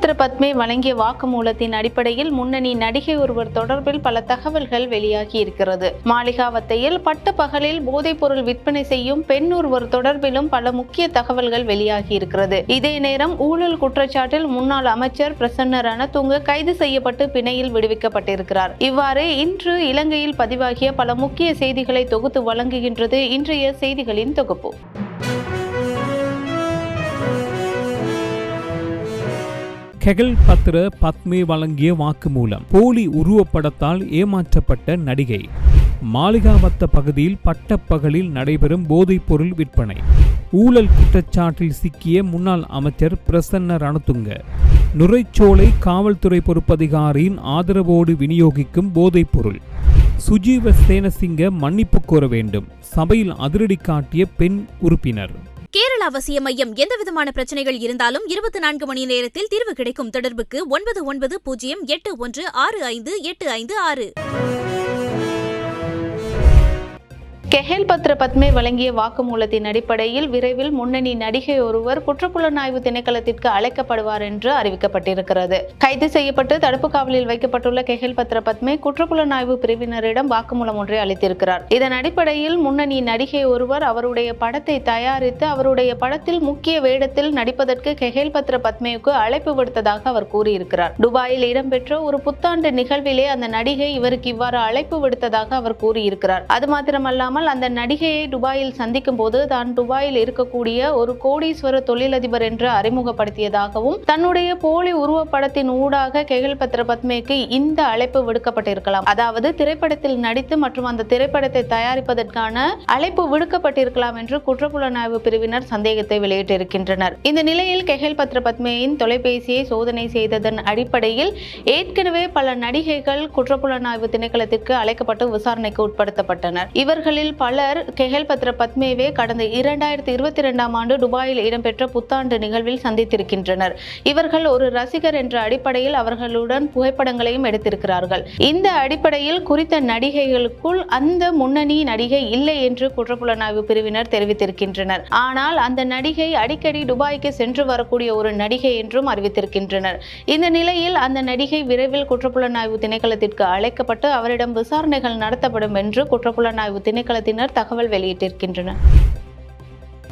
பத்ர பத்மே வழங்கிய வாக்குமூலத்தின் அடிப்படையில் முன்னணி நடிகை ஒருவர் தொடர்பில் பல தகவல்கள் வெளியாகி இருக்கிறது. மாளிகாவத்தையில் பட்ட பகலில் போதைப் பொருள் விற்பனை செய்யும் பெண் ஒருவர் தொடர்பிலும் பல முக்கிய தகவல்கள் வெளியாகி இருக்கிறது. இதே நேரம் ஊழல் குற்றச்சாட்டில் முன்னாள் அமைச்சர் பிரசன்ன ரணதுங்க கைது செய்யப்பட்டு பிணையில் விடுவிக்கப்பட்டிருக்கிறார். இவ்வாறு இன்று இலங்கையில் பதிவாகிய பல முக்கிய செய்திகளை தொகுத்து வழங்குகின்றது இன்றைய செய்திகளின் தொகுப்பு. கெகல் பத்ர பத்மே வழங்கிய வாக்குமூலம். போலி உருவப்படத்தால் ஏமாற்றப்பட்ட நடிகை. மாளிகாவத்த பகுதியில் பட்டப்பகலில் நடைபெறும் போதைப் பொருள் விற்பனை. ஊழல் குற்றச்சாட்டில் சிக்கிய முன்னாள் அமைச்சர் பிரசன்ன ரணதுங்க. நுரைச்சோலை காவல்துறை பொறுப்பதிகாரியின் ஆதரவோடு விநியோகிக்கும் போதைப் பொருள். சுஜீவ சேனசிங்க மன்னிப்பு கோர வேண்டும். சபையில் அதிரடி காட்டிய பெண் உறுப்பினர். கேரள அவசிய மையம் எந்தவிதமான பிரச்சனைகள் இருந்தாலும் 24 மணி நேரத்தில் தீர்வு கிடைக்கும். தொடர்புக்கு 9908165856. கெஹல் பத்ர பத்மே வழங்கிய வாக்குமூலத்தின் அடிப்படையில் விரைவில் முன்னணி நடிகை ஒருவர் குற்றப்புலனாய்வு திணைக்களத்திற்கு அழைக்கப்படுவார் என்று அறிவிக்கப்பட்டிருக்கிறது. கைது செய்யப்பட்டு தடுப்பு காவலில் வைக்கப்பட்டுள்ள கெஹல் பத்ர பத்மே குற்றப்புலனாய்வு பிரிவினரிடம் வாக்குமூலம் ஒன்றை அளித்திருக்கிறார். இதன் அடிப்படையில் முன்னணி நடிகை ஒருவர் அவருடைய படத்தை தயாரித்து அவருடைய படத்தில் முக்கிய வேடத்தில் நடிப்பதற்கு கெஹல் பத்ர பத்மேவுக்கு அழைப்பு விடுத்ததாக அவர் கூறியிருக்கிறார். துபாயில் இடம்பெற்ற ஒரு புத்தாண்டு நிகழ்விலே அந்த நடிகை இவருக்கு இவ்வாறு அழைப்பு விடுத்ததாக அவர் கூறியிருக்கிறார். அது மாத்திரமல்லாமல் அந்த நடிகையை துபாயில் சந்திக்கும் போது தான் துபாயில் இருக்கக்கூடிய ஒரு கோடீஸ்வர தொழிலதிபர் என்று அறிமுகப்படுத்தியதாகவும் தன்னுடைய போலி உருவப்படத்தின் ஊடாக கெஹல் பத்ர பத்மேக்கு இந்த அழைப்பு விடுக்கப்பட்டிருக்கலாம். அதாவது திரைப்படத்தில் நடித்து மற்றும் அந்த திரைப்படத்தை தயாரிப்பதற்கான அழைப்பு விடுக்கப்பட்டிருக்கலாம் என்று குற்றப்புலனாய்வு பிரிவினர் சந்தேகத்தை வெளியிட்டிருக்கின்றனர். இந்த நிலையில் கெஹல் பத்ர பத்மேயின் தொலைபேசியை சோதனை செய்ததன் அடிப்படையில் ஏற்கனவே பல நடிகைகள் குற்றப்புலனாய்வு திணைக்களத்திற்கு அழைக்கப்பட்டு விசாரணைக்கு உட்படுத்தப்பட்டனர். இவர்களில் பலர் கெஹல் பத்ர பத்மேவை கடந்த 2022ஆம் ஆண்டு துபாயில் இடம்பெற்ற புத்தாண்டு நிகழ்வில் சந்தித்திருக்கின்றனர். இவர்கள் ஒரு ரசிகர் என்ற அடிப்படையில் அவர்களுடன் புகைப்படங்களையும் எடுத்திருக்கிறார்கள். இந்த அடிப்படையில் குறித்த நடிகைகளுக்குள் அந்த முன்னணி நடிகை இல்லை என்று குற்றப்புலனாய்வு பிரிவினர் தெரிவித்திருக்கின்றனர். ஆனால் அந்த நடிகை அடிக்கடி துபாய்க்கு சென்று வரக்கூடிய ஒரு நடிகை என்றும் அறிவித்திருக்கின்றனர். இந்த நிலையில் அந்த நடிகை விரைவில் குற்றப்புலனாய்வு திணைக்களத்திற்கு அழைக்கப்பட்டு அவரிடம் விசாரணைகள் நடத்தப்படும் என்று குற்றப்புலனாய்வு திணைக்களத்தினர் தகவல் வெளியிட்டிருக்கின்றனர்.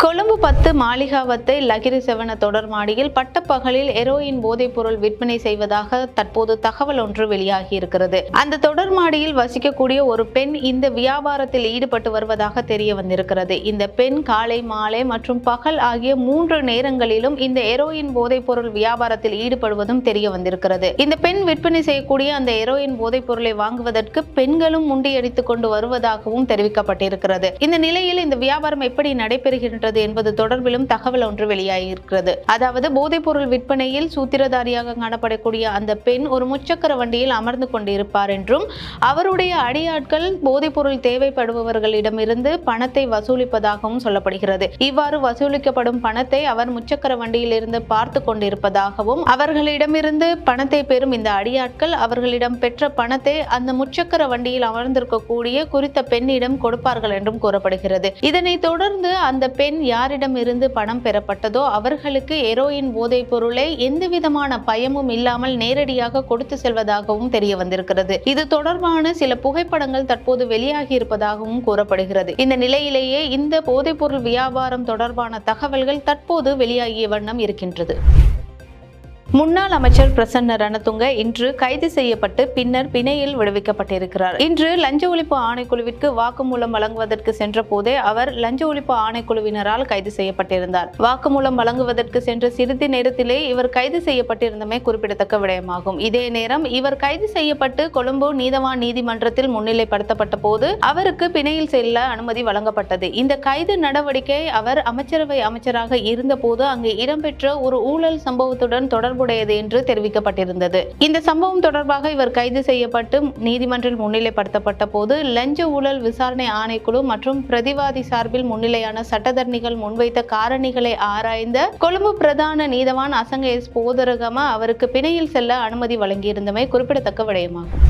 கொழும்பு 10 மாளிகாவத்தை லகிரி செவன தொடர் மாடியில் பட்டப்பகலில் ஹெரோயின் போதைப் பொருள் விற்பனை செய்வதாக தற்போது தகவல் ஒன்று வெளியாகி இருக்கிறது. அந்த தொடர் மாடியில் வசிக்கக்கூடிய ஒரு பெண் இந்த வியாபாரத்தில் ஈடுபட்டு வருவதாக தெரிய வந்திருக்கிறது. இந்த பெண் காலை, மாலை மற்றும் பகல் ஆகிய 3 நேரங்களிலும் இந்த ஹெரோயின் போதைப் பொருள் வியாபாரத்தில் ஈடுபடுவதும் தெரிய வந்திருக்கிறது. இந்த பெண் விற்பனை செய்யக்கூடிய அந்த ஹெரோயின் போதைப் பொருளை வாங்குவதற்கு பெண்களும் முண்டியடித்துக் கொண்டு வருவதாகவும் தெரிவிக்கப்பட்டிருக்கிறது. இந்த நிலையில் இந்த வியாபாரம் எப்படி நடைபெறுகின்றது என்பது தொடர்பிலும் தகவல் ஒன்று வெளியாகியிருக்கிறது. அதாவது போதைப் பொருள் விற்பனையில் சூத்திரதாரியாக காணப்படக்கூடிய அந்த பெண் ஒரு முச்சக்கர வண்டியில் அமர்ந்து கொண்டிருப்பார் என்றும் அவருடைய அடியாட்கள் போதைப் பொருள் தேவைப்படுபவர்களிடமிருந்து பணத்தை வசூலிப்பதாகவும் சொல்லப்படுகிறது. இவ்வாறு வசூலிக்கப்படும் பணத்தை அவர் முச்சக்கர வண்டியில் இருந்து பார்த்து கொண்டிருப்பதாகவும் அவர்களிடமிருந்து பணத்தை பெறும் இந்த அடியாட்கள் அவர்களிடம் பெற்ற பணத்தை அந்த முச்சக்கர வண்டியில் அமர்ந்திருக்கக்கூடிய குறித்த பெண்ணிடம் கொடுப்பார்கள் என்றும் கூறப்படுகிறது. இதனைத் தொடர்ந்து அந்த பெண் யாரிடம் இருந்து பணம் பெறப்பட்டதோ அவர்களுக்கு ஹெரோயின் போதைப் பொருளை எந்தவிதமான பயமும் இல்லாமல் நேரடியாக கொடுத்து செல்வதாகவும் தெரிய வந்திருக்கிறது. இது தொடர்பான சில புகைப்படங்கள் தற்போது வெளியாகி இருப்பதாகவும் கூறப்படுகிறது. இந்த நிலையிலேயே இந்த போதைப் பொருள் வியாபாரம் தொடர்பான தகவல்கள் தற்போது வெளியாகிய வண்ணம் இருக்கின்றது. முன்னாள் அமைச்சர் பிரசன்ன ரணதுங்க இன்று கைது செய்யப்பட்டு பின்னர் பிணையில் விடுவிக்கப்பட்டிருக்கிறார். இன்று லஞ்ச ஒழிப்பு ஆணைக்குழுவிற்கு வாக்குமூலம் வழங்குவதற்கு சென்ற போதே அவர் லஞ்ச ஒழிப்பு ஆணைக்குழுவினரால் கைது செய்யப்பட்டிருந்தார். வாக்குமூலம் வழங்குவதற்கு சென்ற சிறிது நேரத்திலே இவர் கைது செய்யப்பட்டிருந்தமை குறிப்பிடத்தக்க விடயமாகும். இதே நேரம் இவர் கைது செய்யப்பட்டு கொழும்பு நீதவான் நீதிமன்றத்தில் முன்னிலைப்படுத்தப்பட்ட போது அவருக்கு பிணையில் செல்ல அனுமதி வழங்கப்பட்டது. இந்த கைது நடவடிக்கை அவர் அமைச்சரவை அமைச்சராக இருந்த போது அங்கு இடம்பெற்ற ஒரு ஊழல் சம்பவத்துடன் தொடர்பு என்று தெரிவிக்கப்பட்டிருந்தது. இந்த சம்பவம் தொடர்பாக இவர் கைது செய்யப்பட்டு நீதிமன்றில் முன்னிலைப்படுத்தப்பட்ட போது லஞ்ச ஊழல் விசாரணை ஆணைக்குழு மற்றும் பிரதிவாதி சார்பில் முன்னிலையான சட்டத்தரணிகள் முன்வைத்த காரணிகளை ஆராய்ந்த கொழும்பு பிரதான நீதவான் அசங்க எஸ் போதரகம அவருக்கு பிணையில் செல்ல அனுமதி வழங்கியிருந்தமை குறிப்பிடத்தக்க விடயமாகும்.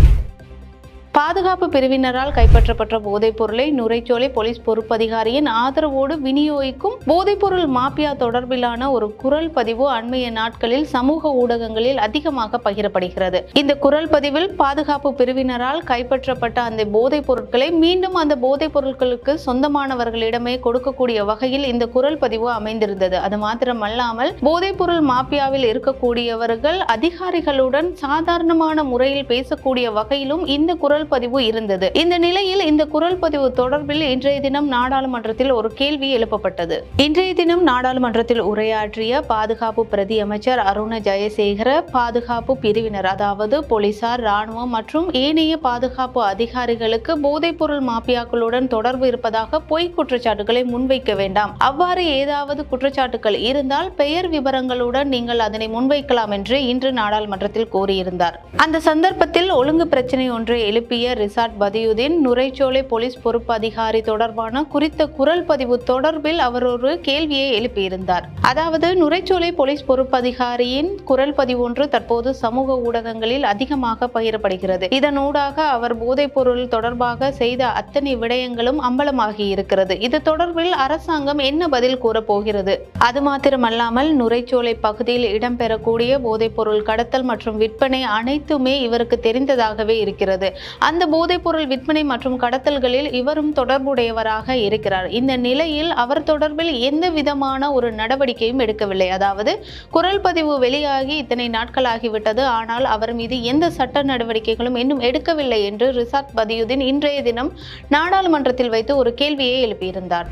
பாதுகாப்பு பிரிவினரால் கைப்பற்றப்பட்ட போதைப் பொருளை நுரைச்சோலை போலீஸ் பொறுப்பதிகாரியின் ஆதரவோடு விநியோகிக்கும் போதைப்பொருள் மாபியா தொடர்பிலான ஒரு குரல் பதிவு அண்மைய நாட்களில் சமூக ஊடகங்களில் அதிகமாக பகிரப்படுகிறது. இந்த குரல் பதிவில் பாதுகாப்பு பிரிவினரால் கைப்பற்றப்பட்ட அந்த போதைப் பொருட்களை மீண்டும் அந்த போதைப் பொருட்களுக்கு சொந்தமானவர்களிடமே கொடுக்கக்கூடிய வகையில் இந்த குரல் பதிவு அமைந்திருந்தது. அது மாத்திரமல்லாமல் போதைப் பொருள் மாபியாவில் இருக்கக்கூடியவர்கள் அதிகாரிகளுடன் சாதாரணமான முறையில் பேசக்கூடிய வகையிலும் இந்த குரல் பதிவு இருந்தது. இந்த நிலையில் இந்த குரல் பதிவு தொடர்பில் இன்றைய தினம் நாடாளுமன்றத்தில் ஒரு கேள்வி எழுப்பப்பட்டது. இன்றைய தினம் நாடாளுமன்றத்தில் உரையாற்றிய பாதுகாப்பு பிரதி அமைச்சர் அருண ஜெயசேகர பாதுகாப்பு பிரிவினர் அதாவது போலீசார், ராணுவம் மற்றும் ஏனைய பாதுகாப்பு அதிகாரிகளுக்கு போதைப் பொருள் மாபியாக்களுடன் தொடர்பு இருப்பதாக பொய் குற்றச்சாட்டுகளை முன்வைக்க வேண்டாம். அவ்வாறு ஏதாவது குற்றச்சாட்டுகள் இருந்தால் பெயர் விவரங்களுடன் நீங்கள் அதனை முன்வைக்கலாம் என்று இன்று நாடாளுமன்றத்தில் கூறியிருந்தார். அந்த சந்தர்ப்பத்தில் ஒழுங்கு பிரச்சனை ஒன்றை எழுப்பிய ரிசாட் பதியுதீன் நுரைச்சோலை போலீஸ் பொறுப்பு அதிகாரி தொடர்பான குறித்த குரல் பதிவு தொடர்பில் அவர் ஒரு கேள்வியை எழுப்பியிருந்தார். அதாவது நுரைச்சோலை போலீஸ் பொறுப்பு அதிகாரியின் குரல் பதிவு ஒன்று தற்போது சமூக ஊடகங்களில் அதிகமாக பகிரப்படுகிறது. இதனூடாக அவர் போதைப் பொருள் தொடர்பாக செய்த அத்தனை விடயங்களும் அம்பலமாகி இருக்கிறது. இது தொடர்பில் அரசாங்கம் என்ன பதில் கூறப் போகிறது? அது மாத்திரமல்லாமல் நுரைச்சோலை பகுதியில் இடம்பெறக்கூடிய போதைப் பொருள் கடத்தல் மற்றும் விற்பனை அனைத்துமே இவருக்கு தெரிந்ததாகவே இருக்கிறது. அந்த போதைப் பொருள் விற்பனை மற்றும் கடத்தல்களில் இவரும் தொடர்புடையவராக இருக்கிறார். இந்த நிலையில் அவர் தொடர்பில் எந்த விதமான ஒரு நடவடிக்கையும் எடுக்கவில்லை. அதாவது குரல் பதிவு வெளியாகி இத்தனை நாட்களாகிவிட்டது, ஆனால் அவர் மீது எந்த சட்ட நடவடிக்கைகளும் இன்னும் எடுக்கவில்லை என்று ரிசாட் பதியுதீன் இன்றைய தினம் நாடாளுமன்றத்தில் வைத்து ஒரு கேள்வியை எழுப்பியிருந்தார்.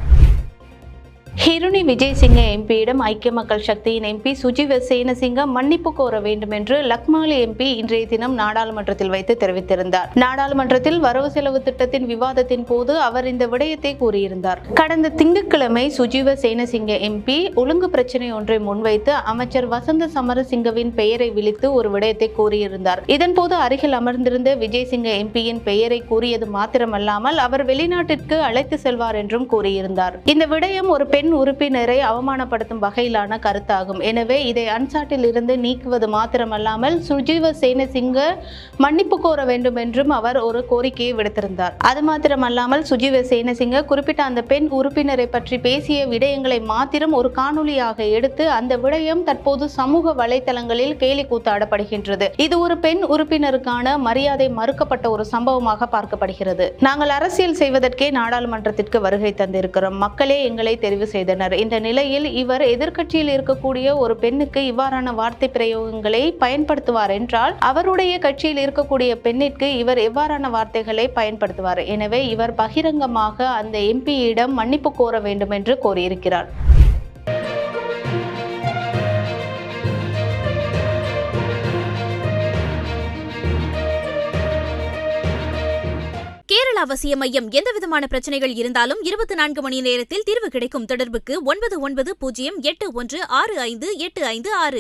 ஹிருணி விஜயசிங்க எம்பியிடம் ஐக்கிய மக்கள் சக்தியின் எம்பி சுஜீவ சேனசிங்க மன்னிப்பு கோர வேண்டும் என்று லக்மாலி எம்பி இன்றைய தினம் நாடாளுமன்றத்தில் வைத்து தெரிவித்திருந்தார். நாடாளுமன்றத்தில் வரவு செலவு திட்டத்தின் விவாதத்தின் போது அவர் இந்த விடயத்தை கூறியிருந்தார். கடந்த திங்கட்கிழமை சுஜீவ சேனசிங்க எம்பி ஒழுங்கு பிரச்சனை ஒன்றை முன்வைத்து அமைச்சர் வசந்த சமரசிங்கவின் பெயரை விழித்து ஒரு விடயத்தை கூறியிருந்தார். இதன்போது அருகில் அமர்ந்திருந்த விஜயசிங்க எம்பியின் பெயரை கூறியது மாத்திரமல்லாமல் அவர் வெளிநாட்டிற்கு அழைத்து செல்வார் என்றும் கூறியிருந்தார். இந்த விடயம் ஒரு பெண் உறுப்பினரை அவமானப்படுத்தும் வகையிலான கருத்தாகும். எனவே இதை அன்சாட்டில் இருந்து நீக்குவது மாத்திரமல்லாமல் சுஜீவ சேனசிங்க மன்னிப்பு கோர வேண்டும் என்றும் அவர் ஒரு கோரிக்கையை விடுத்திருந்தார். அது மாத்திரமல்லாமல் சுஜீவ சேனசிங்க குறிப்பிட்ட அந்த பெண் உறுப்பினரை பற்றி பேசிய விடயங்களை மாத்திரம் ஒரு காணொலியாக எடுத்து அந்த விடயம் தற்போது சமூக வலைதளங்களில் கேலி கூத்தாடப்படுகின்றது. இது ஒரு பெண் உறுப்பினருக்கான மரியாதை மறுக்கப்பட்ட ஒரு சம்பவமாக பார்க்கப்படுகிறது. நாங்கள் அரசியல் செய்வதற்கே நாடாளுமன்றத்திற்கு வருகை தந்திருக்கிறோம். மக்களே எங்களை தெரிவு செய்தனர். இந்த நிலையில் இவர் எதிர்க்கட்சியில் இருக்கக்கூடிய ஒரு பெண்ணுக்கு இவ்வாறான வார்த்தை பிரயோகங்களை பயன்படுத்துவார் என்றால் அவருடைய கட்சியில் இருக்கக்கூடிய பெண்ணிற்கு இவர் எவ்வாறான வார்த்தைகளை பயன்படுத்துவார்? எனவே இவர் பகிரங்கமாக அந்த எம்பியிடம் மன்னிப்பு கோர வேண்டும் என்று கோரியிருக்கிறார். கேரள அவசிய மையம் எந்தவிதமான பிரச்சனைகள் இருந்தாலும் 24 மணி நேரத்தில் தீர்வு கிடைக்கும். தொடர்புக்கு 9908165856.